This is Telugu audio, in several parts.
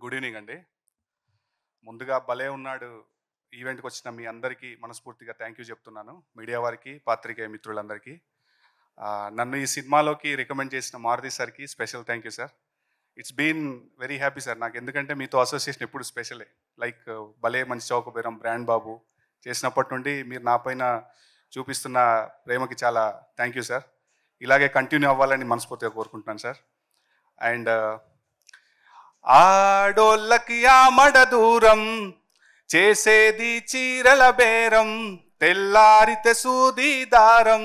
గుడ్ ఈవినింగ్ అండి. ముందుగా భలే ఉన్నాడు ఈవెంట్‌కి వచ్చిన మీ అందరికీ మనస్ఫూర్తిగా థ్యాంక్ యూ చెప్తున్నాను. మీడియా వారికి, పాత్రికేయ మిత్రులందరికీ. నన్ను ఈ సినిమాలోకి రికమెండ్ చేసిన మారుతి సార్‌కి special thank you sir. It's been very happy sir. నాకు ఎందుకంటే మీతో అసోసియేషన్ ఎప్పుడు స్పెషలే. లైక్ భలే మంచి చౌకబేరం, బ్రాండ్ బాబు చేసినప్పటి నుండి మీరు నా పైన చూపిస్తున్న ప్రేమకి చాలా థ్యాంక్ యూ సార్. ఇలాగే కంటిన్యూ అవ్వాలని మనస్ఫూర్తిగా కోరుకుంటున్నాను సార్. అండ్ ఆడోళ్ళకి ఆమడ దూరం చేసేది చీరల బేరం, తెల్లారితే సూది దారం,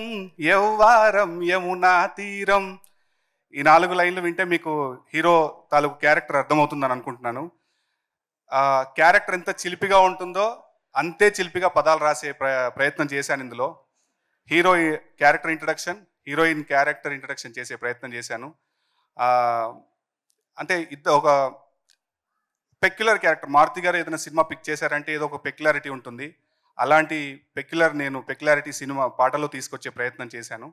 యవ్వారం యమునా తీరం. ఈ 4 లైన్లు వింటే మీకు హీరో తాలూకు క్యారెక్టర్ అర్థమవుతుందని అనుకుంటున్నాను. క్యారెక్టర్ ఎంత చిలిపిగా ఉంటుందో అంతే చిలిపిగా పదాలు రాసే ప్రయత్నం చేశాను ఇందులో. Hero character introduction, heroine character introduction చేసే ప్రయత్నం చేశాను. అంటే ఒక పెక్యులర్ క్యారెక్టర్. మారుతి గారు ఏదైనా సినిమా పిక్ చేశారంటే ఏదో ఒక పెక్యులారిటీ ఉంటుంది. అలాంటి పెక్యులారిటీ సినిమా పాటలో తీసుకొచ్చే ప్రయత్నం చేశాను.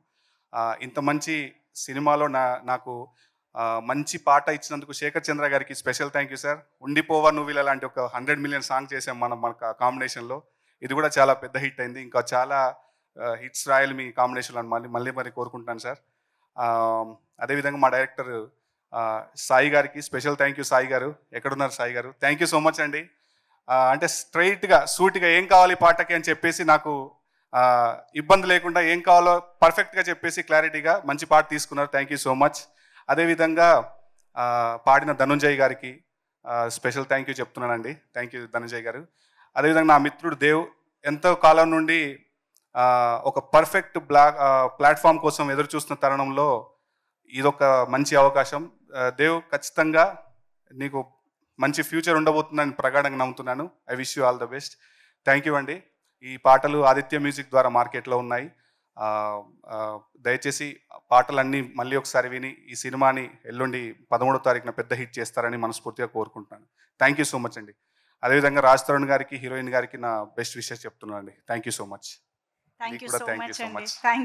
ఇంత మంచి సినిమాలో నాకు మంచి పాట ఇచ్చినందుకు శేఖర్ చంద్ర గారికి స్పెషల్ థ్యాంక్ యూ సార్. ఉండిపోవా నువ్వుల లాంటి ఒక 100 మిలియన్ సాంగ్ చేసాం మన కాంబినేషన్లో. ఇది కూడా చాలా పెద్ద హిట్ అయింది. ఇంకా చాలా హిట్స్ రాయాలి మీ కాంబినేషన్లో మళ్ళీ కోరుకుంటున్నాను సార్. అదేవిధంగా మా డైరెక్టర్ సాయి గారికి స్పెషల్ థ్యాంక్ యూ. సాయి గారు ఎక్కడున్నారు? సాయి గారు థ్యాంక్ యూ సో మచ్ అండి. అంటే స్ట్రైట్గా సూటిగా ఏం కావాలి పాటకి అని చెప్పేసి నాకు ఇబ్బంది లేకుండా ఏం కావాలో పర్ఫెక్ట్గా చెప్పేసి క్లారిటీగా మంచి పాట తీసుకున్నారు. Thank you so much. అదేవిధంగా పాడిన ధనుంజయ్ గారికి స్పెషల్ థ్యాంక్ యూ చెప్తున్నానండి. థ్యాంక్ యూ ధనుంజయ్ గారు. అదేవిధంగా నా మిత్రుడు దేవ్ ఎంతో కాలం నుండి ఒక పర్ఫెక్ట్ ప్లాట్ఫామ్ కోసం ఎదురు చూస్తున్న తరుణంలో ఇదొక మంచి అవకాశం. దేవ్ ఖచ్చితంగా నీకు మంచి ఫ్యూచర్ ఉండబోతుందని ప్రగాఢంగా నమ్ముతున్నాను. I wish you all the best. Thank you అండి. ఈ పాటలు ఆదిత్య మ్యూజిక్ ద్వారా మార్కెట్లో ఉన్నాయి. దయచేసి పాటలన్నీ మళ్ళీ ఒకసారి విని ఈ సినిమాని ఎల్లుండి 13వ తారీఖున పెద్ద హిట్ చేస్తారని మనస్ఫూర్తిగా కోరుకుంటున్నాను. థ్యాంక్ యూ సో మచ్ అండి. అదేవిధంగా రాజ్ తరుణ్ గారికి, హీరోయిన్ గారికి నా బెస్ట్ విషెస్ చెప్తున్నాను అండి. Thank you so much. Thank you so much అండి.